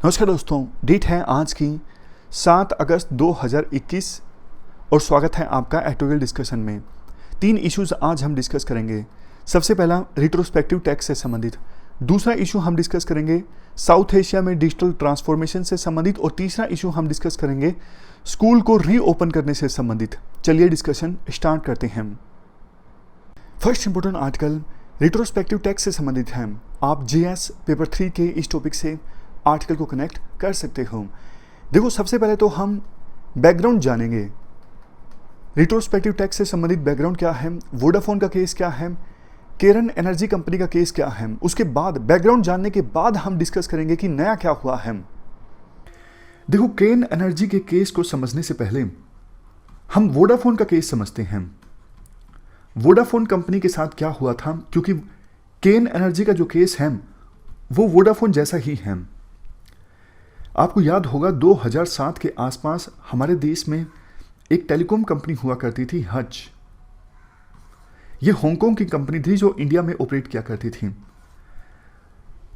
नमस्कार दोस्तों, डेट है आज की 7 अगस्त 2021 और स्वागत है आपका एडिटोरियल डिस्कशन में। 3 इश्यूज आज हम डिस्कस करेंगे। सबसे पहला रिट्रोस्पेक्टिव टैक्स से संबंधित, दूसरा इशू हम डिस्कस करेंगे साउथ एशिया में डिजिटल ट्रांसफॉर्मेशन से संबंधित और तीसरा इशू हम डिस्कस करेंगे स्कूल को रीओपन करने से संबंधित। चलिए डिस्कशन स्टार्ट करते हैं। First important article retrospective tax से संबंधित है। आप जीएस पेपर 3 के इस टॉपिक से आर्टिकल को कनेक्ट कर सकते हो। देखो, सबसे पहले तो हम बैकग्राउंड जानेंगे। रिट्रोस्पेक्टिव टैक्स से संबंधित बैकग्राउंड क्या है, वोडाफोन का केस क्या है, केरन एनर्जी कंपनी का केस क्या है। उसके बाद बैकग्राउंड जानने के बाद हम डिस्कस करेंगे कि नया क्या हुआ है। देखो, केन एनर्जी के केस को समझने से पहले हम वोडाफोन का केस समझते हैं। वोडाफोन कंपनी के साथ क्या हुआ था, क्योंकि केन एनर्जी का जो केस है वो वोडाफोन जैसा ही है। आपको याद होगा 2007 के आसपास हमारे देश में एक टेलीकॉम कंपनी हुआ करती थी, हच। ये हांगकांग की कंपनी थी जो इंडिया में ऑपरेट किया करती थी।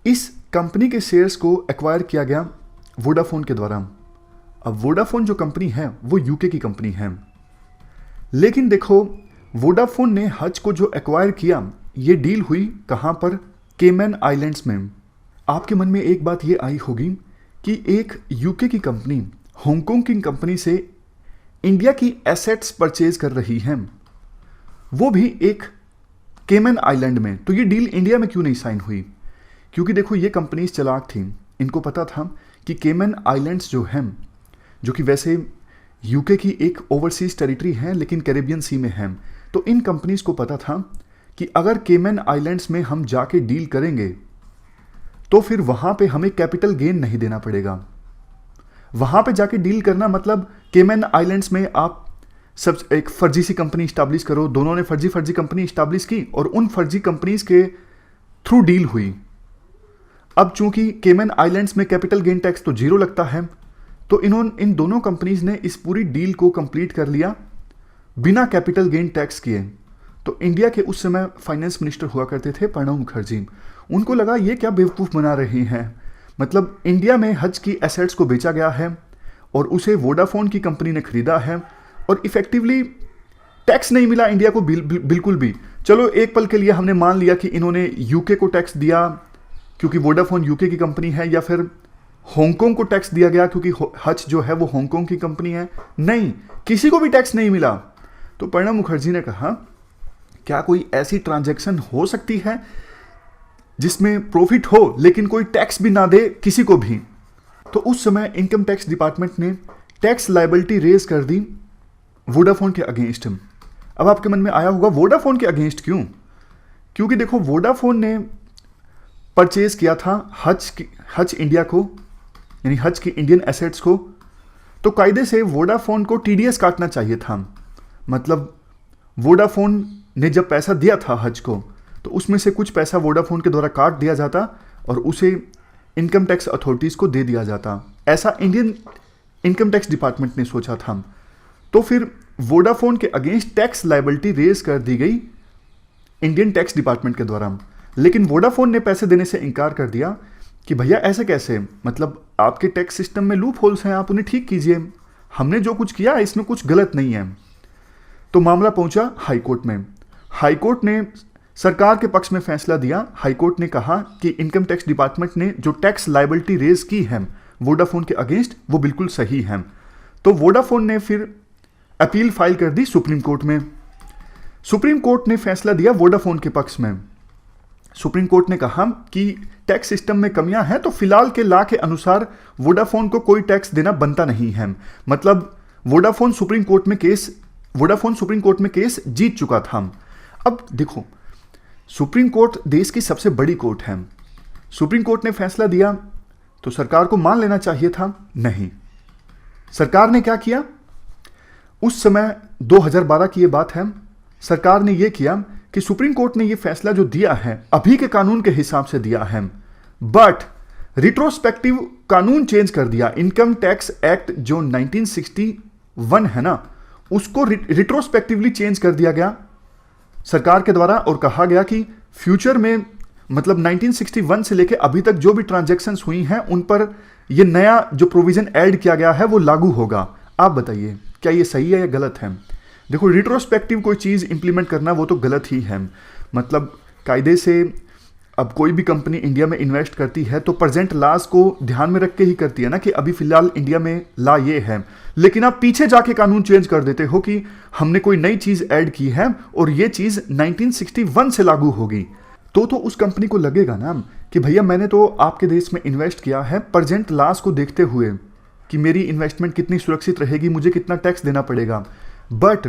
इस कंपनी के शेयर्स को एक्वायर किया गया वोडाफोन के द्वारा। अब वोडाफोन जो कंपनी है वो यूके की कंपनी है, लेकिन देखो वोडाफोन ने हच को जो एक्वायर किया, ये डील हुई कहां पर, केमैन आइलैंड्स में। आपके मन में एक बात ये आई होगी कि एक यूके की कंपनी हांगकांग की कंपनी से इंडिया की एसेट्स परचेज कर रही है, वो भी एक केमैन आइलैंड में, तो ये डील इंडिया में क्यों नहीं साइन हुई? क्योंकि देखो ये कंपनीज चालाक थी। इनको पता था कि केमैन आइलैंड्स जो हैं, जो कि वैसे यूके की एक ओवरसीज टेरिटरी है लेकिन कैरेबियन सी में है, तो इन कंपनीज को पता था कि अगर केमैन आइलैंड्स में हम जाके डील करेंगे तो फिर वहां पे हमें कैपिटल गेन नहीं देना पड़ेगा। वहां पे जाके डील करना मतलब केमैन आइलैंड्स में आप सब एक फर्जी सी कंपनी स्टैब्लिश करो। दोनों ने फर्जी कंपनी स्टैब्लिश की और उन फर्जी कंपनीज के थ्रू डील हुई। अब चूंकि केमैन आइलैंड्स में कैपिटल गेन टैक्स तो 0 लगता है, तो इन दोनों कंपनीज ने इस पूरी डील को कंप्लीट कर लिया बिना कैपिटल गेन टैक्स किए। तो इंडिया के उस समय फाइनेंस मिनिस्टर हुआ करते थे प्रणब मुखर्जी। उनको लगा ये क्या बेवकूफ़ बना रहे हैं, मतलब इंडिया में हज की एसेट्स को बेचा गया है और उसे वोडाफोन की कंपनी ने खरीदा है और इफेक्टिवली टैक्स नहीं मिला इंडिया को बिल्कुल भी। चलो एक पल के लिए हमने मान लिया कि इन्होंने यूके को टैक्स दिया क्योंकि वोडाफोन यूके की कंपनी है, या फिर हांगकांग को टैक्स दिया गया क्योंकि हज जो है वो हांगकांग की कंपनी है। नहीं, किसी को भी टैक्स नहीं मिला। तो प्रणब मुखर्जी ने कहा क्या कोई ऐसी ट्रांजैक्शन हो सकती है जिसमें प्रॉफिट हो लेकिन कोई टैक्स भी ना दे किसी को भी? तो उस समय इनकम टैक्स डिपार्टमेंट ने टैक्स लायबिलिटी रेज कर दी वोडाफोन के अगेंस्ट। अब आपके मन में आया होगा वोडाफोन के अगेंस्ट क्यों? क्योंकि देखो वोडाफोन ने परचेज किया था हच इंडिया को, यानी हच की इंडियन एसेट्स को, तो कायदे से वोडाफोन को टीडीएस काटना चाहिए था। मतलब वोडाफोन ने जब पैसा दिया था हज को, तो उसमें से कुछ पैसा वोडाफोन के द्वारा काट दिया जाता और उसे इनकम टैक्स अथॉरिटीज को दे दिया जाता। ऐसा इंडियन इनकम टैक्स डिपार्टमेंट ने सोचा था। तो फिर वोडाफोन के अगेंस्ट टैक्स लायबिलिटी रेज कर दी गई इंडियन टैक्स डिपार्टमेंट के द्वारा। लेकिन वोडाफोन ने पैसे देने से इनकार कर दिया कि भैया ऐसे कैसे, मतलब आपके टैक्स सिस्टम में लूप होल्स हैं, आप उन्हें ठीक कीजिए, हमने जो कुछ किया इसमें कुछ गलत नहीं है। तो मामला पहुंचा हाईकोर्ट में। हाईकोर्ट ने सरकार के पक्ष में फैसला दिया। हाईकोर्ट ने कहा कि इनकम टैक्स डिपार्टमेंट ने जो टैक्स लायबिलिटी रेज की है वोडाफोन के अगेंस्ट वो बिल्कुल सही है। तो वोडाफोन ने फिर अपील फाइल कर दी सुप्रीम कोर्ट में। सुप्रीम कोर्ट ने फैसला दिया वोडाफोन के पक्ष में। सुप्रीम कोर्ट ने कहा कि टैक्स सिस्टम में कमियां हैं, तो फिलहाल के लॉ के अनुसार वोडाफोन को कोई टैक्स देना बनता नहीं है। मतलब वोडाफोन सुप्रीम कोर्ट में केस जीत चुका था। अब देखो, सुप्रीम कोर्ट देश की सबसे बड़ी कोर्ट है। सुप्रीम कोर्ट ने फैसला दिया तो सरकार को मान लेना चाहिए था। नहीं, सरकार ने क्या किया, उस समय 2012 की यह बात है, सरकार ने यह किया कि सुप्रीम कोर्ट ने यह फैसला जो दिया है अभी के कानून के हिसाब से दिया है, बट रिट्रोस्पेक्टिव कानून चेंज कर दिया। इनकम टैक्स एक्ट जो 1961 है ना, उसको रिट्रोस्पेक्टिवली चेंज कर दिया गया सरकार के द्वारा और कहा गया कि फ्यूचर में मतलब 1961 से लेके अभी तक जो भी ट्रांजैक्शंस हुई हैं उन पर ये नया जो प्रोविजन ऐड किया गया है वो लागू होगा। आप बताइए क्या ये सही है या गलत है? देखो, रिट्रोस्पेक्टिव कोई चीज़ इंप्लीमेंट करना वो तो गलत ही है। मतलब कायदे से अब कोई भी कंपनी इंडिया में इन्वेस्ट करती है तो प्रेजेंट लॉज को ध्यान में रख के ही करती है ना, कि अभी फिलहाल इंडिया में लॉ ये है, लेकिन आप पीछे जाके कानून चेंज कर देते हो कि हमने कोई नई चीज़ ऐड की है और ये चीज़ 1961 से लागू होगी। तो उस कंपनी को लगेगा ना कि भैया मैंने तो आपके देश में इन्वेस्ट किया है प्रेजेंट लॉज को देखते हुए कि मेरी इन्वेस्टमेंट कितनी सुरक्षित रहेगी, मुझे कितना टैक्स देना पड़ेगा। बट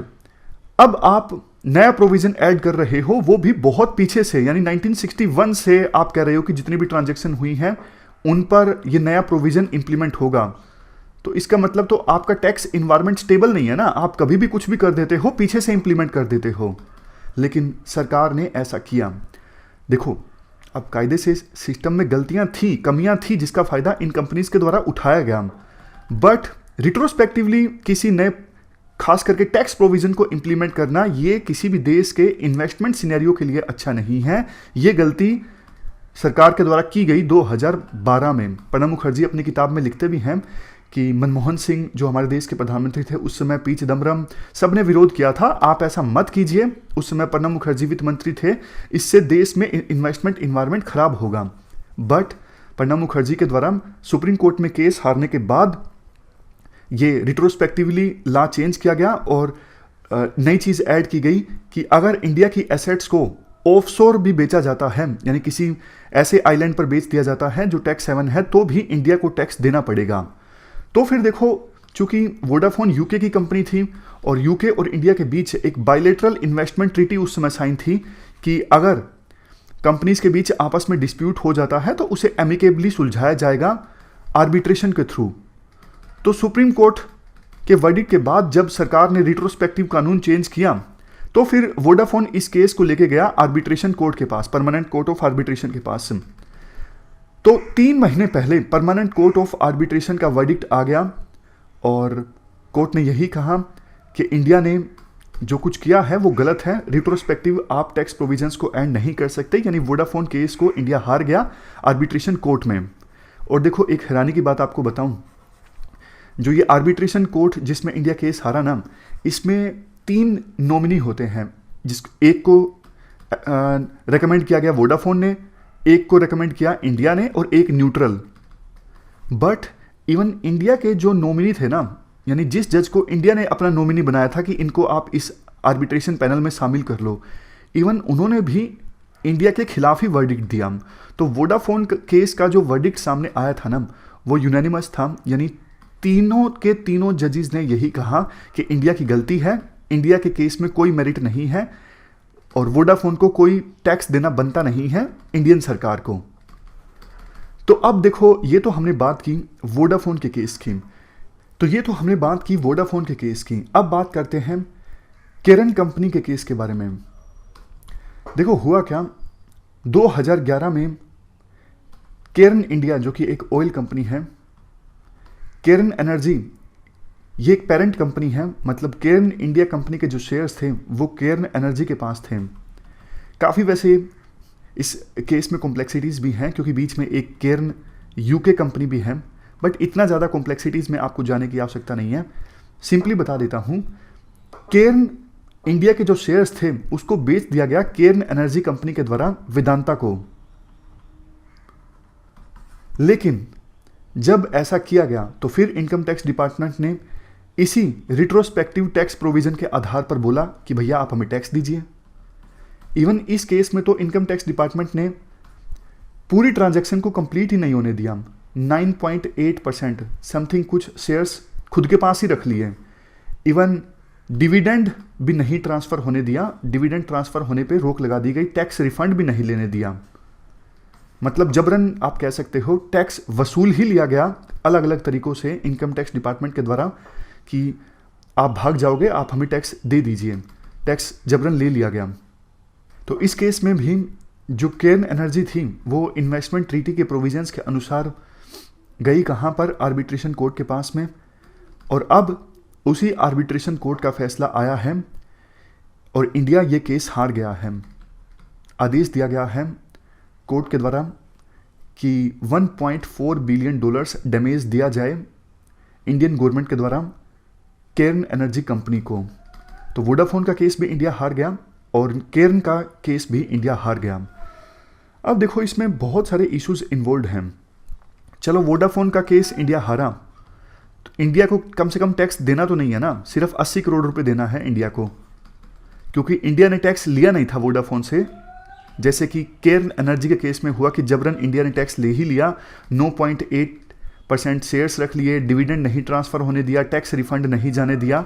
अब आप नया प्रोविजन ऐड कर रहे हो, वो भी बहुत पीछे से, यानी 1961 से आप कह रहे हो कि जितनी भी ट्रांजैक्शन हुई हैं उन पर ये नया प्रोविजन इंप्लीमेंट होगा। तो इसका मतलब तो आपका टैक्स इन्वायरमेंट स्टेबल नहीं है ना, आप कभी भी कुछ भी कर देते हो, पीछे से इंप्लीमेंट कर देते हो। लेकिन सरकार ने ऐसा किया। देखो, अब कायदे से सिस्टम में गलतियां थी, कमियां थी, जिसका फायदा इन कंपनीज के द्वारा उठाया गया। बट रिट्रोस्पेक्टिवली किसी नए खास करके टैक्स प्रोविजन को इंप्लीमेंट करना ये किसी भी देश के इन्वेस्टमेंट सिनेरियो के लिए अच्छा नहीं है। ये गलती सरकार के द्वारा की गई 2012 में। प्रणब मुखर्जी अपनी किताब में लिखते भी हैं कि मनमोहन सिंह जो हमारे देश के प्रधानमंत्री थे उस समय, पी चिदम्बरम, सबने विरोध किया था, आप ऐसा मत कीजिए। उस समय प्रणब मुखर्जी वित्त मंत्री थे, इससे देश में इन्वेस्टमेंट इन्वायरमेंट खराब होगा। बट प्रणब मुखर्जी के द्वारा सुप्रीम कोर्ट में केस हारने के बाद ये रिट्रोस्पेक्टिवली लॉ चेंज किया गया और नई चीज़ ऐड की गई कि अगर इंडिया की एसेट्स को ऑफशोर भी बेचा जाता है, यानी किसी ऐसे आइलैंड पर बेच दिया जाता है जो टैक्स हेवन है, तो भी इंडिया को टैक्स देना पड़ेगा। तो फिर देखो, चूंकि वोडाफोन यूके की कंपनी थी और यूके और इंडिया के बीच एक बायलैटरल इन्वेस्टमेंट ट्रीटी उस समय साइन थी कि अगर कंपनीज के बीच आपस में डिस्प्यूट हो जाता है तो उसे एमिकेबली सुलझाया जाएगा आर्बिट्रेशन के थ्रू। तो सुप्रीम कोर्ट के वर्डिक्ट के बाद जब सरकार ने रिट्रोस्पेक्टिव कानून चेंज किया तो फिर वोडाफोन इस केस को लेके गया आर्बिट्रेशन कोर्ट के पास, परमानेंट कोर्ट ऑफ आर्बिट्रेशन के पास। तो 3 महीने पहले परमानेंट कोर्ट ऑफ आर्बिट्रेशन का वर्डिक्ट आ गया और कोर्ट ने यही कहा कि इंडिया ने जो कुछ किया है वो गलत है, रिट्रोस्पेक्टिव आप टैक्स प्रोविजंस को एंड नहीं कर सकते। यानी वोडाफोन केस को इंडिया हार गया आर्बिट्रेशन कोर्ट में। और देखो, एक हैरानी की बात आपको बताऊं, जो ये आर्बिट्रेशन कोर्ट जिसमें इंडिया केस हारा ना, इसमें 3 नॉमिनी होते हैं, जिस एक को रेकमेंड किया गया वोडाफोन ने, एक को रेकमेंड किया इंडिया ने और एक न्यूट्रल। बट इवन इंडिया के जो नॉमिनी थे ना, यानी जिस जज को इंडिया ने अपना नॉमिनी बनाया था कि इनको आप इस आर्बिट्रेशन पैनल में शामिल कर लो, इवन उन्होंने भी इंडिया के खिलाफ ही वर्डिक्ट दिया। तो वोडाफोन केस का जो वर्डिक्ट सामने आया था ना, वो यूनानिमस था, यानी तीनों के तीनों जजेस ने यही कहा कि इंडिया की गलती है, इंडिया के केस में कोई मेरिट नहीं है और वोडाफोन को कोई टैक्स देना बनता नहीं है इंडियन सरकार को। तो अब देखो, ये तो हमने बात की वोडाफोन के केस की, अब बात करते हैं केरन कंपनी के केस के बारे में। देखो हुआ क्या, 2011 में केरन इंडिया जो कि एक ऑयल कंपनी है, केरन एनर्जी ये एक पेरेंट कंपनी है, मतलब केरन इंडिया कंपनी के जो शेयर्स थे वो केरन एनर्जी के पास थे। काफ़ी वैसे इस केस में कॉम्प्लेक्सिटीज़ भी हैं क्योंकि बीच में एक केरन यूके कंपनी भी है, बट इतना ज़्यादा कॉम्प्लेक्सिटीज़ में आपको जाने की आवश्यकता नहीं है। सिंपली बता देता हूँ, केरन इंडिया के जो शेयर्स थे उसको बेच दिया गया केरन एनर्जी कंपनी के द्वारा वेदांता को। लेकिन जब ऐसा किया गया तो फिर इनकम टैक्स डिपार्टमेंट ने इसी रिट्रोस्पेक्टिव टैक्स प्रोविजन के आधार पर बोला कि भैया आप हमें टैक्स दीजिए। इवन इस केस में तो इनकम टैक्स डिपार्टमेंट ने पूरी ट्रांजैक्शन को कंप्लीट ही नहीं होने दिया। 9.8% समथिंग कुछ शेयर्स खुद के पास ही रख लिए। इवन डिविडेंड भी नहीं ट्रांसफ़र होने दिया, डिविडेंड ट्रांसफ़र होने पे रोक लगा दी गई, टैक्स रिफंड भी नहीं लेने दिया। मतलब जबरन आप कह सकते हो टैक्स वसूल ही लिया गया अलग अलग तरीकों से इनकम टैक्स डिपार्टमेंट के द्वारा कि आप भाग जाओगे, आप हमें टैक्स दे दीजिए, टैक्स जबरन ले लिया गया। तो इस केस में भी जो केरन एनर्जी थी वो इन्वेस्टमेंट ट्रीटी के प्रोविजंस के अनुसार गई कहाँ पर, आर्बिट्रेशन कोर्ट के पास में। और अब उसी आर्बिट्रेशन कोर्ट का फैसला आया है और इंडिया ये केस हार गया है। आदेश दिया गया है कोर्ट के द्वारा कि 1.4 बिलियन डॉलर्स डैमेज दिया जाए इंडियन गवर्नमेंट के द्वारा केर्न एनर्जी कंपनी को। तो वोडाफोन का केस भी इंडिया हार गया और केर्न का केस भी इंडिया हार गया। अब देखो इसमें बहुत सारे इश्यूज इन्वॉल्व हैं। चलो वोडाफोन का केस इंडिया हारा, तो इंडिया को कम से कम टैक्स देना तो नहीं है ना, सिर्फ 80 करोड़ रुपए देना है इंडिया को, क्योंकि इंडिया ने टैक्स लिया नहीं था वोडाफोन से। जैसे कि केर्न एनर्जी के केस में हुआ कि जबरन इंडिया ने टैक्स ले ही लिया, 9.8% शेयर्स रख लिए, डिविडेंड नहीं ट्रांसफर होने दिया, टैक्स रिफंड नहीं जाने दिया।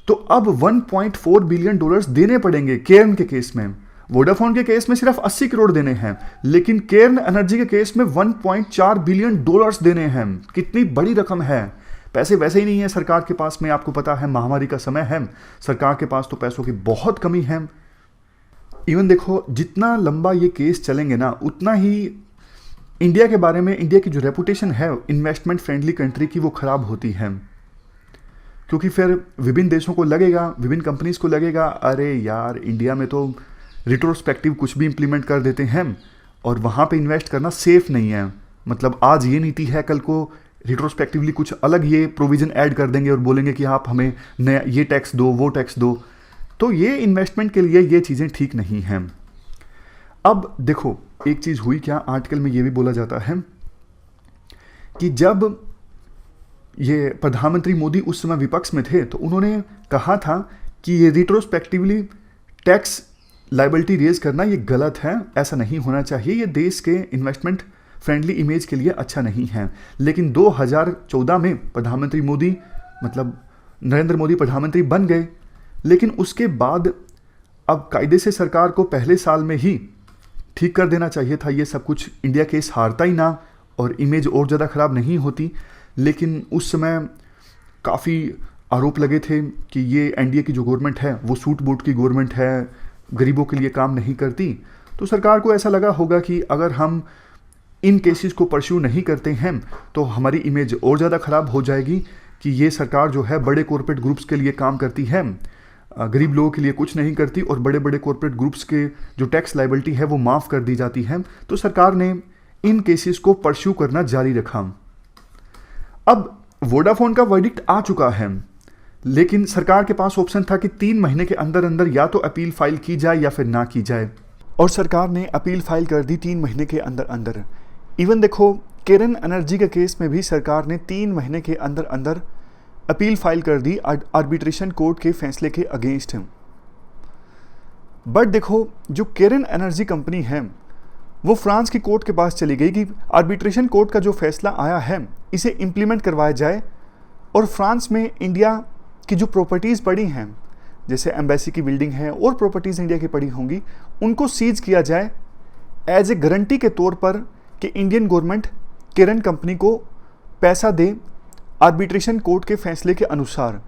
तो अब 1.4 बिलियन डॉलर्स देने पड़ेंगे केर्न के केस में। वोडाफोन के केस में सिर्फ 80 करोड़ देने हैं, लेकिन केर्न एनर्जी के केस में 1.4 बिलियन डॉलर्स देने हैं। कितनी बड़ी रकम है। पैसे वैसे ही नहीं है सरकार के पास में, आपको पता है महामारी का समय है, सरकार के पास तो पैसों की बहुत कमी है। इवन देखो जितना लंबा ये केस चलेंगे ना, उतना ही इंडिया के बारे में, इंडिया की जो रेपुटेशन है इन्वेस्टमेंट फ्रेंडली कंट्री की, वो खराब होती है। क्योंकि फिर विभिन्न देशों को लगेगा, विभिन्न कंपनीज को लगेगा, अरे यार इंडिया में तो रिट्रोस्पेक्टिव कुछ भी इंप्लीमेंट कर देते हैं और वहाँ पे इन्वेस्ट करना सेफ नहीं है। मतलब आज ये नीति है, कल को रिट्रोस्पेक्टिवली कुछ अलग ये प्रोविजन ऐड कर देंगे और बोलेंगे कि आप हमें नया ये टैक्स दो, वो टैक्स दो। तो ये इन्वेस्टमेंट के लिए ये चीज़ें ठीक नहीं हैं। अब देखो एक चीज़ हुई क्या, आर्टिकल में ये भी बोला जाता है कि जब ये प्रधानमंत्री मोदी उस समय विपक्ष में थे तो उन्होंने कहा था कि ये रिट्रोस्पेक्टिवली टैक्स लायबिलिटी रेज करना ये गलत है, ऐसा नहीं होना चाहिए, ये देश के इन्वेस्टमेंट फ्रेंडली इमेज के लिए अच्छा नहीं है। लेकिन 2014 में प्रधानमंत्री मोदी, मतलब नरेंद्र मोदी प्रधानमंत्री बन गए, लेकिन उसके बाद अब कायदे से सरकार को पहले साल में ही ठीक कर देना चाहिए था ये सब कुछ, इंडिया केस हारता ही ना और इमेज और ज़्यादा ख़राब नहीं होती। लेकिन उस समय काफ़ी आरोप लगे थे कि ये एनडीए की जो गवर्नमेंट है वो सूट बूट की गवर्नमेंट है, गरीबों के लिए काम नहीं करती। तो सरकार को ऐसा लगा होगा कि अगर हम इन केसेस को परस्यू नहीं करते हैं तो हमारी इमेज और ज़्यादा ख़राब हो जाएगी कि ये सरकार जो है बड़े कॉरपोरेट ग्रुप्स के लिए काम करती है, गरीब लोगों के लिए कुछ नहीं करती और बड़े बड़े कॉरपोरेट ग्रुप्स के जो टैक्स लायबिलिटी है वो माफ़ कर दी जाती है। तो सरकार ने इन केसेस को परस्यू करना जारी रखा। अब वोडाफोन का वर्डिक्ट आ चुका है, लेकिन सरकार के पास ऑप्शन था कि 3 महीने के अंदर अंदर या तो अपील फाइल की जाए या फिर ना की जाए, और सरकार ने अपील फाइल कर दी 3 महीने के अंदर अंदर। इवन देखो केर्न एनर्जी के केस में भी सरकार ने 3 महीने के अंदर अंदर अपील फाइल कर दी आर्बिट्रेशन कोर्ट के फैसले के अगेंस्ट। बट देखो जो केर्न एनर्जी कंपनी है वो फ्रांस की कोर्ट के पास चली गई कि आर्बिट्रेशन कोर्ट का जो फैसला आया है इसे इम्प्लीमेंट करवाया जाए और फ्रांस में इंडिया की जो प्रॉपर्टीज़ पड़ी हैं, जैसे एम्बेसी की बिल्डिंग है और प्रॉपर्टीज़ इंडिया की पड़ी होंगी, उनको सीज किया जाए एज ए गारंटी के तौर पर कि इंडियन गवर्नमेंट केर्न कंपनी को पैसा दे आर्बिट्रेशन कोर्ट के फैसले के अनुसार।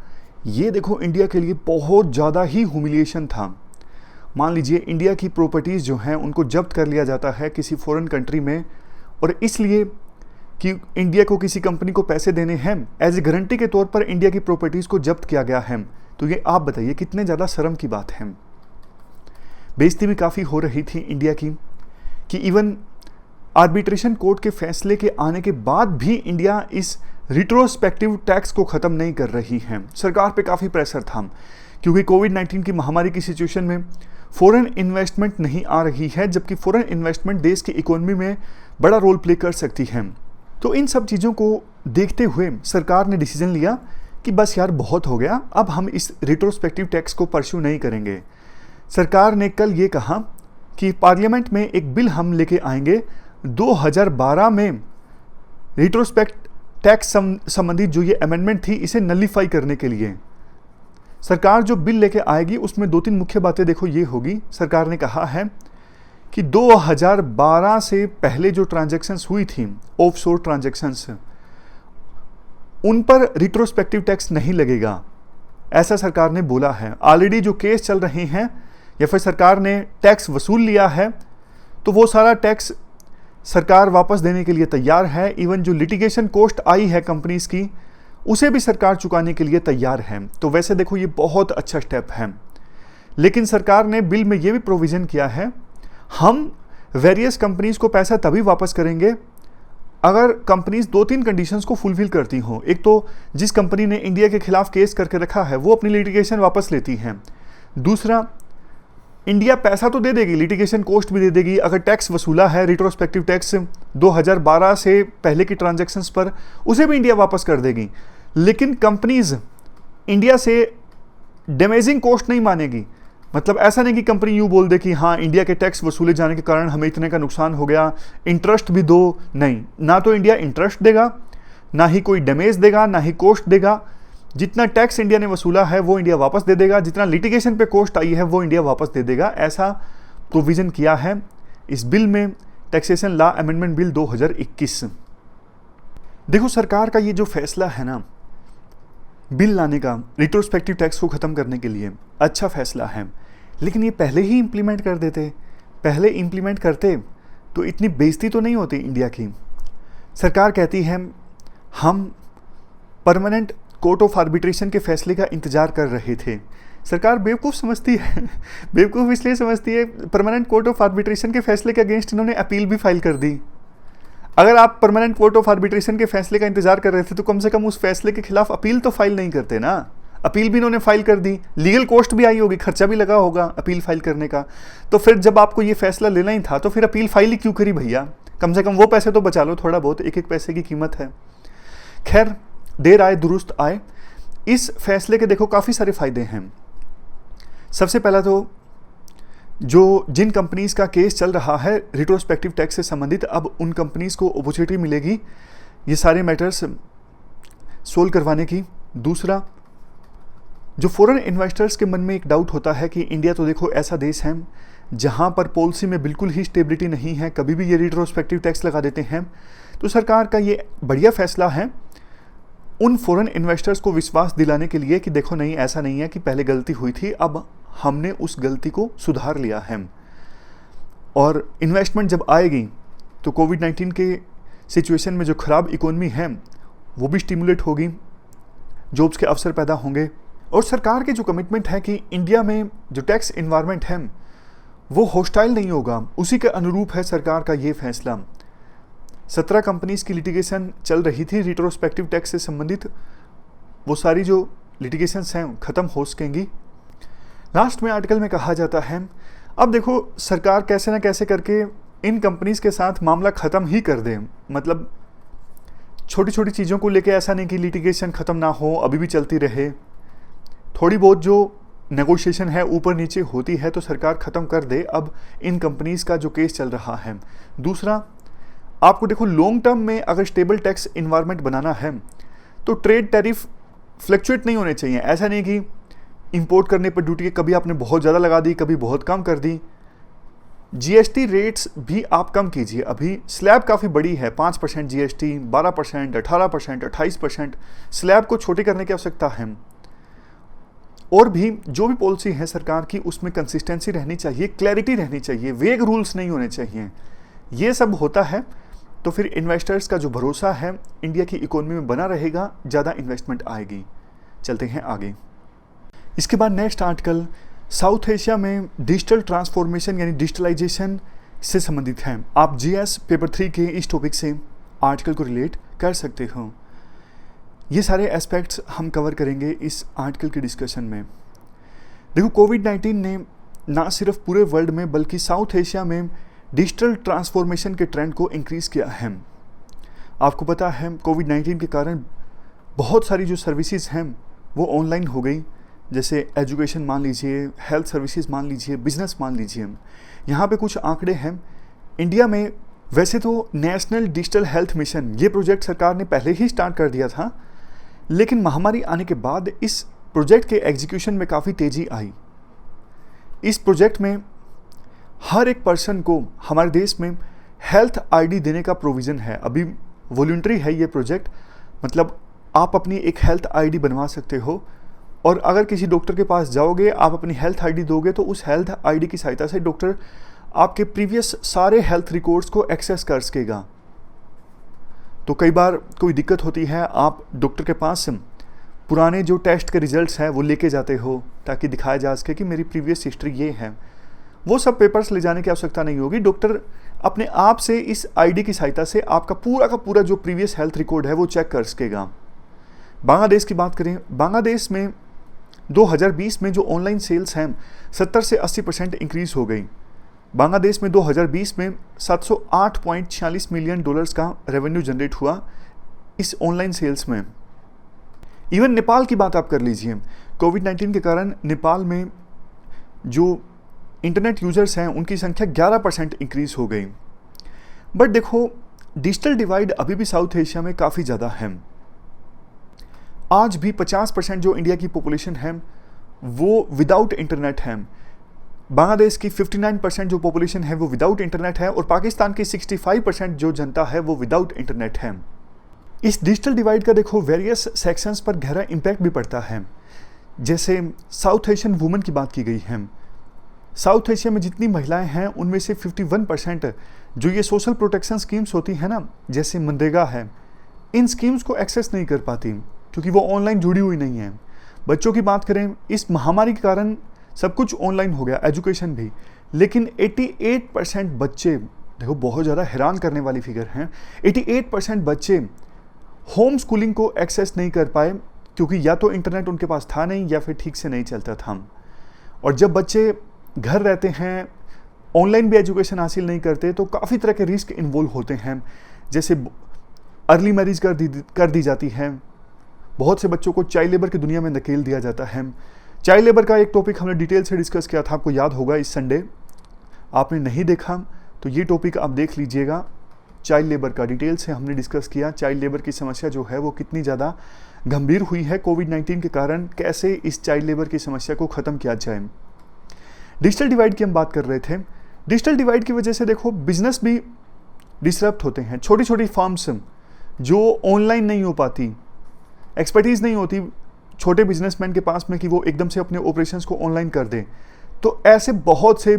ये देखो इंडिया के लिए बहुत ज़्यादा ही ह्यूमिलिएशन था। मान लीजिए इंडिया की प्रॉपर्टीज़ जो हैं उनको जब्त कर लिया जाता है किसी फॉरेन कंट्री में, और इसलिए कि इंडिया को किसी कंपनी को पैसे देने हैं, एज ए गारंटी के तौर पर इंडिया की प्रॉपर्टीज़ को जब्त किया गया है। तो ये आप बताइए कितने ज़्यादा शर्म की बात है। बेइज्जती भी काफ़ी हो रही थी इंडिया की कि इवन आर्बिट्रेशन कोर्ट के फैसले के आने के बाद भी इंडिया इस रिट्रोस्पेक्टिव टैक्स को ख़त्म नहीं कर रही है। सरकार पे काफ़ी प्रेशर था क्योंकि कोविड-19 की महामारी की सिचुएशन में फॉरेन इन्वेस्टमेंट नहीं आ रही है, जबकि फॉरेन इन्वेस्टमेंट देश की इकोनॉमी में बड़ा रोल प्ले कर सकती है। तो इन सब चीज़ों को देखते हुए सरकार ने डिसीजन लिया कि बस यार बहुत हो गया, अब हम इस रिट्रोस्पेक्टिव टैक्स को परस्यू नहीं करेंगे। सरकार ने कल ये कहा कि पार्लियामेंट में एक बिल हम लेके आएंगे 2012 में रिट्रोस्पेक्ट टैक्स संबंधित जो ये अमेंडमेंट थी इसे नलिफाई करने के लिए। सरकार जो बिल लेके आएगी उसमें 2-3 मुख्य बातें देखो ये होगी। सरकार ने कहा है कि 2012 से पहले जो ट्रांजैक्शंस हुई थी, ऑफशोर ट्रांजैक्शंस, उन पर रिट्रोस्पेक्टिव टैक्स नहीं लगेगा, ऐसा सरकार ने बोला है। ऑलरेडी जो केस चल रहे हैं या फिर सरकार ने टैक्स वसूल लिया है तो वो सारा टैक्स सरकार वापस देने के लिए तैयार है। इवन जो लिटिगेशन कॉस्ट आई है कंपनीज की उसे भी सरकार चुकाने के लिए तैयार है। तो वैसे देखो ये बहुत अच्छा स्टेप है, लेकिन सरकार ने बिल में ये भी प्रोविज़न किया है, हम वेरियस कंपनीज को पैसा तभी वापस करेंगे अगर कंपनीज 2-3 कंडीशंस को फुलफिल करती हों, एक तो जिस कंपनी ने इंडिया के खिलाफ केस करके रखा है वो अपनी लिटिगेशन वापस लेती हैं, दूसरा इंडिया पैसा तो दे देगी, लिटिगेशन कॉस्ट भी दे देगी, अगर टैक्स वसूला है रिट्रोस्पेक्टिव टैक्स 2012 से पहले की ट्रांजैक्शंस पर उसे भी इंडिया वापस कर देगी, लेकिन कंपनीज इंडिया से डैमेजिंग कॉस्ट नहीं मानेगी। मतलब ऐसा नहीं कि कंपनी यूँ बोल दे कि हाँ इंडिया के टैक्स वसूले जाने के कारण हमें इतने का नुकसान हो गया, इंटरेस्ट भी दो, नहीं, ना तो इंडिया इंटरेस्ट देगा, ना ही कोई डैमेज देगा, ना ही कॉस्ट देगा। जितना टैक्स इंडिया ने वसूला है वो इंडिया वापस दे देगा, जितना लिटिगेशन पे कॉस्ट आई है वो इंडिया वापस दे देगा। ऐसा प्रोविज़न किया है इस बिल में, टैक्सेशन लॉ अमेंडमेंट बिल 2021। देखो सरकार का ये जो फैसला है ना बिल लाने का रिट्रोस्पेक्टिव टैक्स को ख़त्म करने के लिए, अच्छा फैसला है, लेकिन ये पहले ही इम्प्लीमेंट कर देते, पहले इम्प्लीमेंट करते तो इतनी बेइज्जती तो नहीं होती इंडिया की। सरकार कहती है हम परमानेंट कोर्ट ऑफ आर्बिट्रेशन के फैसले का इंतजार कर रहे थे। सरकार बेवकूफ़ समझती है बेवकूफ़ इसलिए समझती है, परमानेंट कोर्ट ऑफ आर्बिट्रेशन के फैसले के अगेंस्ट इन्होंने अपील भी फाइल कर दी। अगर आप परमानेंट कोर्ट ऑफ आर्बिट्रेशन के फैसले का इंतजार कर रहे थे तो कम से कम उस फैसले के खिलाफ अपील तो फाइल नहीं करते ना। अपील भी इन्होंने फाइल कर दी, लीगल कॉस्ट भी आई होगी, खर्चा भी लगा होगा अपील फाइल करने का, तो फिर जब आपको ये फैसला लेना ही था तो फिर अपील फाइल ही क्यों करी भैया? कम से कम वो पैसे तो बचा लो, थोड़ा बहुत, एक एक पैसे की कीमत है। खैर देर आए दुरुस्त आए, इस फैसले के देखो काफ़ी सारे फायदे हैं। सबसे पहला तो जो जिन कंपनीज़ का केस चल रहा है रिट्रोस्पेक्टिव टैक्स से संबंधित, अब उन कंपनीज़ को अपॉर्चुनिटी मिलेगी ये सारे मैटर्स सोल्व करवाने की। दूसरा, जो फॉरेन इन्वेस्टर्स के मन में एक डाउट होता है कि इंडिया तो देखो ऐसा देश है जहां पर पॉलिसी में बिल्कुल ही स्टेबिलिटी नहीं है, कभी भी ये रिट्रोस्पेक्टिव टैक्स लगा देते हैं, तो सरकार का ये बढ़िया फैसला है उन फॉरेन इन्वेस्टर्स को विश्वास दिलाने के लिए कि देखो नहीं, ऐसा नहीं है कि पहले गलती हुई थी, अब हमने उस गलती को सुधार लिया है। और इन्वेस्टमेंट जब आएगी तो कोविड-19 के सिचुएशन में जो ख़राब इकोनॉमी है वो भी स्टिमुलेट होगी, जॉब्स के अवसर पैदा होंगे। और सरकार की जो कमिटमेंट है कि इंडिया में जो टैक्स इन्वायरमेंट है वो हॉस्टाइल नहीं होगा, उसी के अनुरूप है सरकार का ये फैसला। 17 कंपनीज़ की लिटिगेशन चल रही थी रिट्रोस्पेक्टिव टैक्स से संबंधित, वो सारी जो लिटिगेशंस हैं ख़त्म हो सकेंगी। लास्ट में आर्टिकल में कहा जाता है अब देखो सरकार कैसे ना कैसे करके इन कंपनीज़ के साथ मामला ख़त्म ही कर दे। मतलब छोटी छोटी चीज़ों को लेके ऐसा नहीं कि लिटिगेशन ख़त्म ना हो, अभी भी चलती रहे। थोड़ी बहुत जो नेगोशिएशन है ऊपर नीचे होती है तो सरकार ख़त्म कर दे अब इन कंपनीज़ का जो केस चल रहा है। दूसरा, आपको देखो लॉन्ग टर्म में अगर स्टेबल टैक्स इन्वायरमेंट बनाना है तो ट्रेड टैरिफ फ्लक्चुएट नहीं होने चाहिए। ऐसा नहीं कि इंपोर्ट करने पर ड्यूटी कभी आपने बहुत ज़्यादा लगा दी, कभी बहुत कम कर दी। जीएसटी रेट्स भी आप कम कीजिए, अभी स्लैब काफ़ी बड़ी है, 5% जीएसटी, 12%, 18%, 28%, स्लैब को छोटे करने की आवश्यकता है। और भी जो भी पॉलिसी है सरकार की उसमें कंसिस्टेंसी रहनी चाहिए, क्लैरिटी रहनी चाहिए, वेग रूल्स नहीं होने चाहिए। ये सब होता है तो फिर इन्वेस्टर्स का जो भरोसा है इंडिया की इकोनॉमी में बना रहेगा, ज़्यादा इन्वेस्टमेंट आएगी। चलते हैं आगे। इसके बाद नेक्स्ट आर्टिकल साउथ एशिया में डिजिटल ट्रांसफॉर्मेशन यानी डिजिटलाइजेशन से संबंधित है। आप जीएस पेपर 3 के इस टॉपिक से आर्टिकल को रिलेट कर सकते हो। ये सारे एस्पेक्ट्स हम कवर करेंगे इस आर्टिकल के डिस्कशन में। देखो कोविड-19 ने ना सिर्फ पूरे वर्ल्ड में बल्कि साउथ एशिया में डिजिटल ट्रांसफॉर्मेशन के ट्रेंड को इंक्रीज़ किया है। आपको पता है कोविड-19 के कारण बहुत सारी जो सर्विसेज हैं वो ऑनलाइन हो गई, जैसे एजुकेशन मान लीजिए, हेल्थ सर्विसेज मान लीजिए, बिजनेस मान लीजिए। यहाँ पे कुछ आंकड़े हैं इंडिया में। वैसे तो नेशनल डिजिटल हेल्थ मिशन ये प्रोजेक्ट सरकार ने पहले ही स्टार्ट कर दिया था, लेकिन महामारी आने के बाद इस प्रोजेक्ट के एग्जीक्यूशन में काफ़ी तेज़ी आई। इस प्रोजेक्ट में हर एक पर्सन को हमारे देश में हेल्थ आईडी देने का प्रोविज़न है। अभी वॉलंटरी है ये प्रोजेक्ट, मतलब आप अपनी एक हेल्थ आईडी बनवा सकते हो और अगर किसी डॉक्टर के पास जाओगे, आप अपनी हेल्थ आईडी दोगे तो उस हेल्थ आईडी की सहायता से डॉक्टर आपके प्रीवियस सारे हेल्थ रिकॉर्ड्स को एक्सेस कर सकेगा। तो कई बार कोई दिक्कत होती है, आप डॉक्टर के पास पुराने जो टेस्ट के रिजल्ट्स हैं वो लेके जाते हो ताकि दिखाया जा सके कि मेरी प्रीवियस हिस्ट्री ये है। वो सब पेपर्स ले जाने की आवश्यकता नहीं होगी। डॉक्टर अपने आप से इस आईडी की सहायता से आपका पूरा का पूरा जो प्रीवियस हेल्थ रिकॉर्ड है वो चेक कर सकेगा। बांग्लादेश की बात करें, बांग्लादेश में 2020 में जो ऑनलाइन सेल्स हैं 70 से 80% इंक्रीज हो गई। बांग्लादेश में 2020 में 708.46 मिलियन डॉलर्स का रेवेन्यू जनरेट हुआ इस ऑनलाइन सेल्स में। इवन नेपाल की बात आप कर लीजिए, कोविड-19 के कारण नेपाल में जो इंटरनेट यूजर्स हैं उनकी संख्या 11% इंक्रीज हो गई। बट देखो, डिजिटल डिवाइड अभी भी साउथ एशिया में काफ़ी ज़्यादा है। आज भी 50% जो इंडिया की पॉपुलेशन है वो विदाउट इंटरनेट है। बांग्लादेश की 59% जो पॉपुलेशन है वो विदाउट इंटरनेट है और पाकिस्तान की 65% जो जनता है वो विदाउट इंटरनेट है। इस डिजिटल डिवाइड का देखो वेरियस सेक्शंस पर गहरा इम्पैक्ट भी पड़ता है। जैसे साउथ एशियन वुमेन की बात की गई है, साउथ एशिया में जितनी महिलाएं हैं उनमें से 51% जो ये सोशल प्रोटेक्शन स्कीम्स होती हैं ना, जैसे मनरेगा है, इन स्कीम्स को एक्सेस नहीं कर पाती क्योंकि वो ऑनलाइन जुड़ी हुई नहीं है। बच्चों की बात करें, इस महामारी के कारण सब कुछ ऑनलाइन हो गया, एजुकेशन भी, लेकिन 88% बच्चे, देखो बहुत ज़्यादा हैरान करने वाली फिगर हैं, 88% बच्चे होम स्कूलिंग को एक्सेस नहीं कर पाए क्योंकि या तो इंटरनेट उनके पास था नहीं या फिर ठीक से नहीं चलता था। और जब बच्चे घर रहते हैं, ऑनलाइन भी एजुकेशन हासिल नहीं करते, तो काफ़ी तरह के रिस्क इन्वॉल्व होते हैं। जैसे अर्ली मैरिज कर दी जाती है, बहुत से बच्चों को चाइल्ड लेबर की दुनिया में धकेल दिया जाता है। चाइल्ड लेबर का एक टॉपिक हमने डिटेल से डिस्कस किया था, आपको याद होगा इस संडे। आपने नहीं देखा तो ये टॉपिक आप देख लीजिएगा। चाइल्ड लेबर का डिटेल से हमने डिस्कस किया, चाइल्ड लेबर की समस्या जो है वो कितनी ज़्यादा गंभीर हुई है कोविड-19 के कारण, कैसे इस चाइल्ड लेबर की समस्या को ख़त्म किया जाए। डिजिटल डिवाइड की हम बात कर रहे थे। डिजिटल डिवाइड की वजह से देखो बिजनेस भी डिसरप्ट होते हैं। छोटी छोटी फर्म्स जो ऑनलाइन नहीं हो पाती, एक्सपर्टीज़ नहीं होती छोटे बिजनेसमैन के पास में कि वो एकदम से अपने ऑपरेशंस को ऑनलाइन कर दें, तो ऐसे बहुत से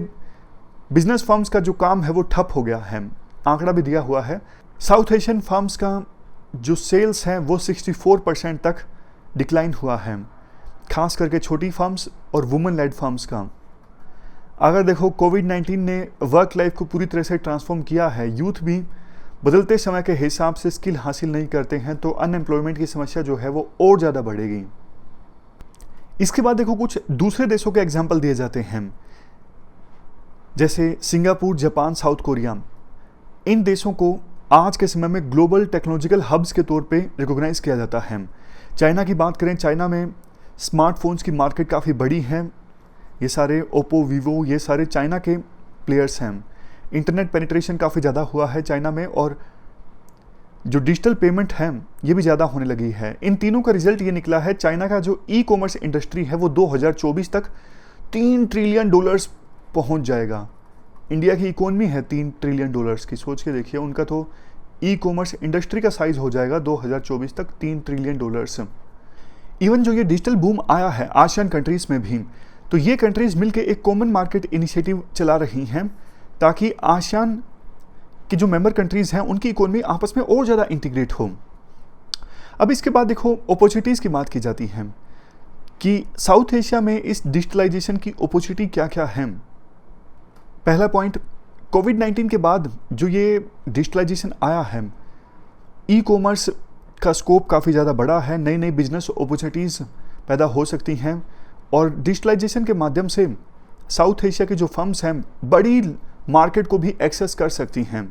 बिजनेस फर्म्स का जो काम है वो ठप हो गया है। आंकड़ा भी दिया हुआ है, साउथ एशियन फर्म्स का जो सेल्स हैं वो 64% तक डिक्लाइन हुआ है, खास करके छोटी फर्म्स और वुमेन लेड फर्म्स का। अगर देखो कोविड-19 ने वर्क लाइफ को पूरी तरह से ट्रांसफॉर्म किया है, यूथ भी बदलते समय के हिसाब से स्किल हासिल नहीं करते हैं, तो अनएम्प्लॉयमेंट की समस्या जो है वो और ज़्यादा बढ़ेगी। इसके बाद देखो कुछ दूसरे देशों के एग्जाम्पल दिए जाते हैं, जैसे सिंगापुर, जापान, साउथ कोरिया। इन देशों को आज के समय में ग्लोबल टेक्नोलॉजिकल हब्स के तौर पे रिकॉग्नाइज किया जाता है। चाइना की बात करें, चाइना में स्मार्टफोन्स की मार्केट काफ़ी बड़ी है। ये सारे ओप्पो, वीवो, ये सारे चाइना के प्लेयर्स हैं। इंटरनेट पेनिट्रेशन काफ़ी ज़्यादा हुआ है चाइना में, और जो डिजिटल पेमेंट है ये भी ज़्यादा होने लगी है। इन तीनों का रिजल्ट ये निकला है, चाइना का जो ई कॉमर्स इंडस्ट्री है वो 2024 तक $3 ट्रिलियन पहुंच जाएगा। इंडिया की इकोनॉमी है $3 ट्रिलियन की, सोच के देखिए, उनका तो ई कॉमर्स इंडस्ट्री का साइज हो जाएगा 2024 तक $3 ट्रिलियन। इवन जो ये डिजिटल बूम आया है आसियान कंट्रीज़ में भी, तो ये कंट्रीज़ मिलकर एक कॉमन मार्केट इनिशिएटिव चला रही हैं ताकि आसियान की जो मेंबर कंट्रीज़ हैं उनकी इकोनॉमी आपस में और ज़्यादा इंटीग्रेट हो। अब इसके बाद देखो अपॉर्चुनिटीज़ की बात की जाती है कि साउथ एशिया में इस डिजिटलाइजेशन की अपॉर्चुनिटी क्या क्या है। पहला पॉइंट, कोविड-19 के बाद जो ये डिजिटलाइजेशन आया है, ई कॉमर्स का स्कोप काफ़ी ज़्यादा बड़ा है, नई नई बिजनेस अपॉर्चुनिटीज़ पैदा हो सकती हैं, और डिजिटलाइजेशन के माध्यम से साउथ एशिया की जो फर्म्स हैं बड़ी मार्केट को भी एक्सेस कर सकती हैं।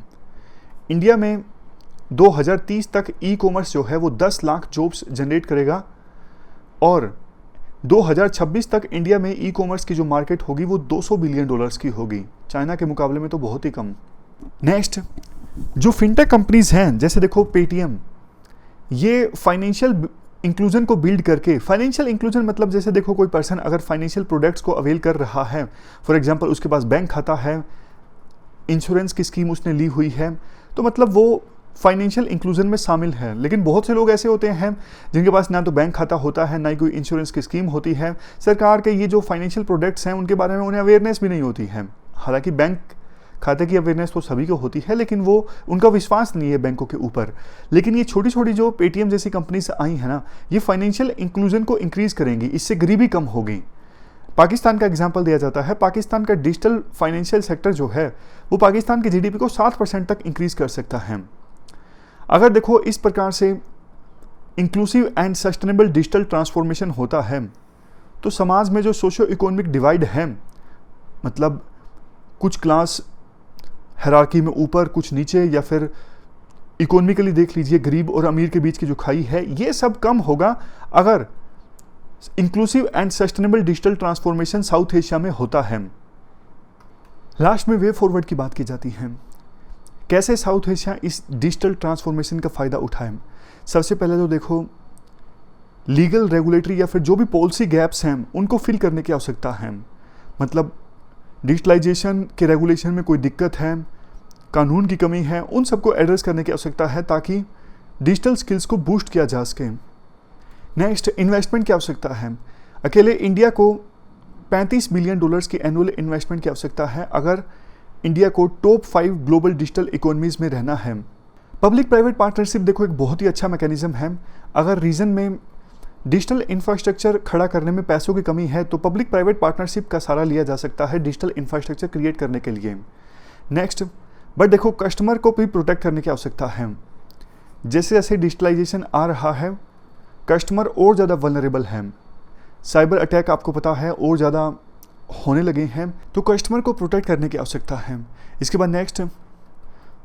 इंडिया में 2030 तक ई कॉमर्स जो है वो 10 लाख जॉब्स जनरेट करेगा, और 2026 तक इंडिया में ई कॉमर्स की जो मार्केट होगी वो $200 बिलियन की होगी, चाइना के मुकाबले में तो बहुत ही कम। नेक्स्ट, जो फिनटेक कंपनीज हैं, जैसे देखो पेटीएम, ये फाइनेंशियल इंक्लूजन को बिल्ड करके, फाइनेंशियल इंक्लूजन मतलब जैसे देखो कोई पर्सन अगर फाइनेंशियल प्रोडक्ट्स को अवेल कर रहा है, फॉर एग्जांपल उसके पास बैंक खाता है, इंश्योरेंस की स्कीम उसने ली हुई है, तो मतलब वो फाइनेंशियल इंक्लूजन में शामिल है। लेकिन बहुत से लोग ऐसे होते हैं जिनके पास ना तो बैंक खाता होता है, ना ही कोई इंश्योरेंस की स्कीम होती है, सरकार के ये जो फाइनेंशियल प्रोडक्ट्स हैं उनके बारे में उन्हें अवेयरनेस भी नहीं होती है। हालांकि बैंक खाते की अवेयरनेस तो सभी को होती है, लेकिन वो उनका विश्वास नहीं है बैंकों के ऊपर। लेकिन ये छोटी छोटी जो पेटीएम जैसी कंपनीज आई है ना, ये फाइनेंशियल इंक्लूजन को इंक्रीज करेंगी, इससे गरीबी कम होगी। पाकिस्तान का एग्जाम्पल दिया जाता है। पाकिस्तान का डिजिटल फाइनेंशियल सेक्टर जो है वो पाकिस्तान की जीडीपी को 7% तक इंक्रीज कर सकता है। अगर देखो इस प्रकार से inclusive and sustainable digital transformation होता है तो समाज में जो सोशो इकोनॉमिक डिवाइड है, मतलब कुछ क्लास हायरार्की में ऊपर कुछ नीचे, या फिर इकोनॉमिकली देख लीजिए गरीब और अमीर के बीच की जो खाई है, ये सब कम होगा अगर inclusive and sustainable digital transformation south Asia में होता है। लास्ट में वे फॉरवर्ड की बात की जाती है, कैसे साउथ एशिया इस डिजिटल ट्रांसफॉर्मेशन का फ़ायदा उठाए। सबसे पहले तो देखो लीगल, रेगुलेटरी या फिर जो भी पॉलिसी गैप्स हैं उनको फिल करने की आवश्यकता है। मतलब डिजिटलाइजेशन के रेगुलेशन में कोई दिक्कत है, कानून की कमी है, उन सबको एड्रेस करने की आवश्यकता है ताकि डिजिटल स्किल्स को बूस्ट किया जा सके। नेक्स्ट, इन्वेस्टमेंट की आवश्यकता है। अकेले इंडिया को $35 बिलियन की एनुअल इन्वेस्टमेंट की आवश्यकता है अगर इंडिया को टॉप 5 ग्लोबल डिजिटल इकोनॉमीज में रहना है। पब्लिक प्राइवेट पार्टनरशिप देखो एक बहुत ही अच्छा मैकेनिज्म है। अगर रीजन में डिजिटल इंफ्रास्ट्रक्चर खड़ा करने में पैसों की कमी है तो पब्लिक प्राइवेट पार्टनरशिप का सहारा लिया जा सकता है डिजिटल इंफ्रास्ट्रक्चर क्रिएट करने के लिए। नेक्स्ट, बट देखो कस्टमर को भी प्रोटेक्ट करने की आवश्यकता है। जैसे जैसे डिजिटलाइजेशन आ रहा है कस्टमर और ज़्यादा वल्नरेबल है, साइबर अटैक आपको पता है और ज़्यादा होने लगे हैं, तो कस्टमर को प्रोटेक्ट करने की आवश्यकता है। इसके बाद नेक्स्ट,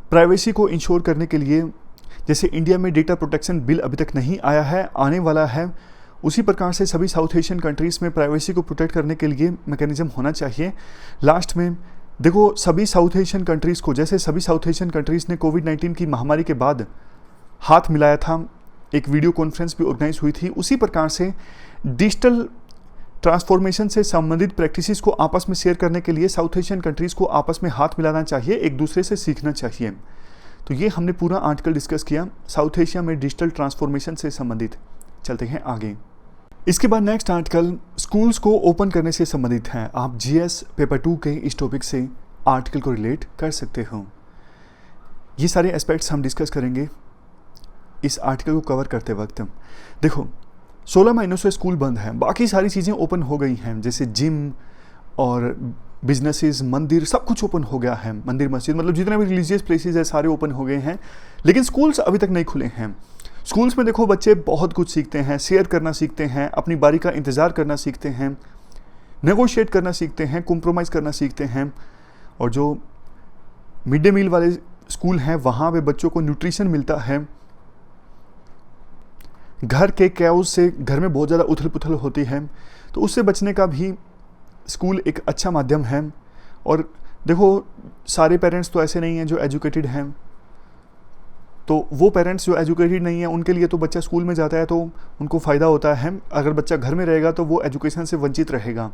प्राइवेसी को इंश्योर करने के लिए, जैसे इंडिया में डेटा प्रोटेक्शन बिल अभी तक नहीं आया है, आने वाला है, उसी प्रकार से सभी साउथ एशियन कंट्रीज़ में प्राइवेसी को प्रोटेक्ट करने के लिए मैकेनिज्म होना चाहिए। लास्ट में देखो सभी साउथ एशियन कंट्रीज़ को, जैसे सभी साउथ एशियन कंट्रीज़ ने कोविड-19 की महामारी के बाद हाथ मिलाया था, एक वीडियो कॉन्फ्रेंस भी ऑर्गेनाइज हुई थी, उसी प्रकार से डिजिटल ट्रांसफॉर्मेशन से संबंधित प्रैक्टिसेस को आपस में शेयर करने के लिए साउथ एशियन कंट्रीज़ को आपस में हाथ मिलाना चाहिए, एक दूसरे से सीखना चाहिए। तो ये हमने पूरा आर्टिकल डिस्कस किया साउथ एशिया में डिजिटल ट्रांसफॉर्मेशन से संबंधित। चलते हैं आगे। इसके बाद नेक्स्ट आर्टिकल स्कूल्स को ओपन करने से संबंधित है। आप जीएस पेपर 2 के इस टॉपिक से आर्टिकल को रिलेट कर सकते हो। ये सारे एस्पेक्ट्स हम डिस्कस करेंगे इस आर्टिकल को कवर करते वक्त। देखो 16 महीनों से स्कूल बंद है, बाकी सारी चीज़ें ओपन हो गई हैं, जैसे जिम और बिजनेसेस, मंदिर, सब कुछ ओपन हो गया है। मंदिर, मस्जिद, मतलब जितने भी रिलीजियस प्लेसेस है सारे ओपन हो गए हैं, लेकिन स्कूल्स अभी तक नहीं खुले हैं। स्कूल्स में देखो बच्चे बहुत कुछ सीखते हैं, शेयर करना सीखते हैं, अपनी बारी का इंतज़ार करना सीखते हैं, नेगोशिएट करना सीखते हैं, कॉम्प्रोमाइज़ करना सीखते हैं। और जो मिड डे मील वाले स्कूल हैं वहाँ पे बच्चों को न्यूट्रिशन मिलता है। घर के कैओस से घर में बहुत ज़्यादा उथल पुथल होती है, तो उससे बचने का भी स्कूल एक अच्छा माध्यम है। और देखो सारे पेरेंट्स तो ऐसे नहीं हैं जो एजुकेटेड हैं, तो वो पेरेंट्स जो एजुकेटेड नहीं हैं उनके लिए तो बच्चा स्कूल में जाता है तो उनको फ़ायदा होता है। अगर बच्चा घर में रहेगा तो वो एजुकेशन से वंचित रहेगा,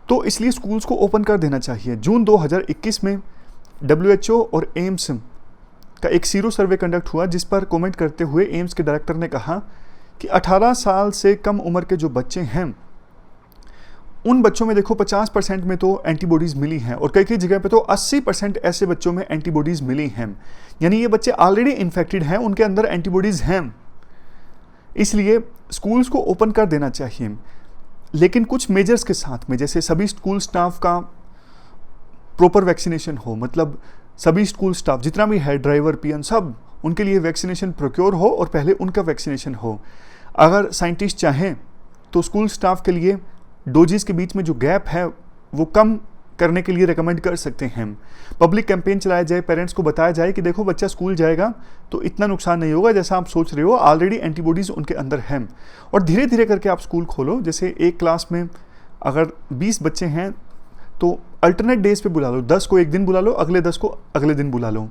तो इसलिए स्कूल्स को ओपन कर देना चाहिए। जून 2021 में WHO और एम्स का एक सीरो सर्वे कंडक्ट हुआ, जिस पर कमेंट करते हुए एम्स के डायरेक्टर ने कहा कि 18 साल से कम उम्र के जो बच्चे हैं उन बच्चों में देखो 50% में तो एंटीबॉडीज़ मिली हैं और कई कई जगह पे तो 80% ऐसे बच्चों में एंटीबॉडीज़ मिली हैं। यानी ये बच्चे ऑलरेडी इन्फेक्टेड हैं, उनके अंदर एंटीबॉडीज़ हैं, इसलिए स्कूल्स को ओपन कर देना चाहिए, लेकिन कुछ मेजर्स के साथ में। जैसे सभी स्कूल स्टाफ का प्रॉपर वैक्सीनेशन हो, मतलब सभी स्कूल स्टाफ जितना भी है, ड्राइवर, पीएन, सब उनके लिए वैक्सीनेशन प्रोक्योर हो और पहले उनका वैक्सीनेशन हो। अगर साइंटिस्ट चाहें तो स्कूल स्टाफ के लिए डोजेस के बीच में जो गैप है वो कम करने के लिए रेकमेंड कर सकते हैं। पब्लिक कैंपेन चलाया जाए, पेरेंट्स को बताया जाए कि देखो बच्चा स्कूल जाएगा तो इतना नुकसान नहीं होगा जैसा आप सोच रहे हो, ऑलरेडी एंटीबॉडीज़ उनके अंदर हैं। और धीरे धीरे करके आप स्कूल खोलो। जैसे एक क्लास में अगर 20 बच्चे हैं तो अल्टरनेट डेज पे बुला लो, 10 को एक दिन बुला लो, अगले 10 को अगले दिन बुला लो।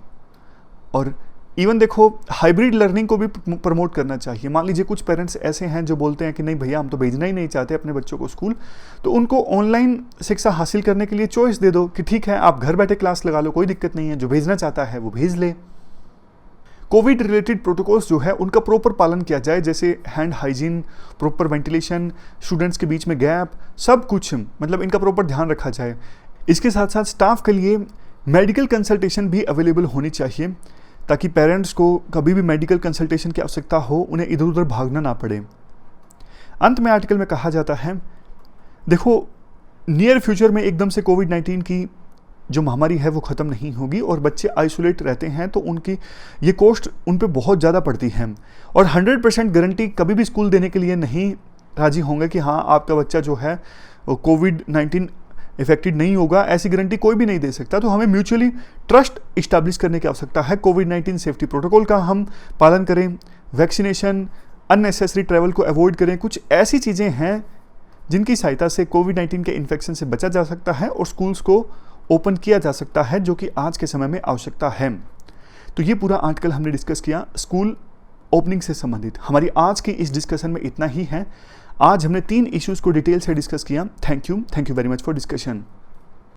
और इवन देखो हाइब्रिड लर्निंग को भी प्रमोट करना चाहिए। मान लीजिए कुछ पेरेंट्स ऐसे हैं जो बोलते हैं कि नहीं भैया हम तो भेजना ही नहीं चाहते अपने बच्चों को स्कूल, तो उनको ऑनलाइन शिक्षा हासिल करने के लिए चॉइस दे दो कि ठीक है आप घर बैठे क्लास लगा लो, कोई दिक्कत नहीं है, जो भेजना चाहता है वो भेज ले। कोविड रिलेटेड प्रोटोकॉल्स जो है उनका प्रॉपर पालन किया जाए, जैसे hand hygiene, proper ventilation, students के बीच में गैप, सब कुछ मतलब इनका प्रॉपर ध्यान रखा जाए। इसके साथ साथ स्टाफ के लिए मेडिकल कंसल्टेशन भी अवेलेबल होनी चाहिए, ताकि पेरेंट्स को कभी भी मेडिकल कंसल्टेशन की आवश्यकता हो उन्हें इधर उधर भागना ना पड़े। अंत में आर्टिकल में कहा जाता है देखो, नियर फ्यूचर में एकदम से कोविड-19 की जो महामारी है वो ख़त्म नहीं होगी और बच्चे आइसोलेट रहते हैं तो उनकी ये कॉस्ट उन पे बहुत ज़्यादा पड़ती है और 100% गारंटी कभी भी स्कूल देने के लिए नहीं राजी होंगे कि हाँ आपका बच्चा जो है कोविड-19 इफेक्टेड नहीं होगा, ऐसी गारंटी कोई भी नहीं दे सकता। तो हमें म्यूचुअली ट्रस्ट इस्टेब्लिश करने की आवश्यकता है। कोविड-19 सेफ्टी प्रोटोकॉल का हम पालन करें, वैक्सीनेशन, अननेसेसरी ट्रैवल को अवॉइड करें। कुछ ऐसी चीज़ें हैं जिनकी सहायता से कोविड-19 के इन्फेक्शन से बचा जा सकता है और स्कूल्स को ओपन किया जा सकता है, जो कि आज के समय में आवश्यकता है। तो ये पूरा आर्टिकल हमने डिस्कस किया स्कूल ओपनिंग से संबंधित। हमारी आज की इस डिस्कशन में इतना ही है। आज हमने 3 इश्यूज़ को डिटेल से डिस्कस किया। Thank you very much for discussion.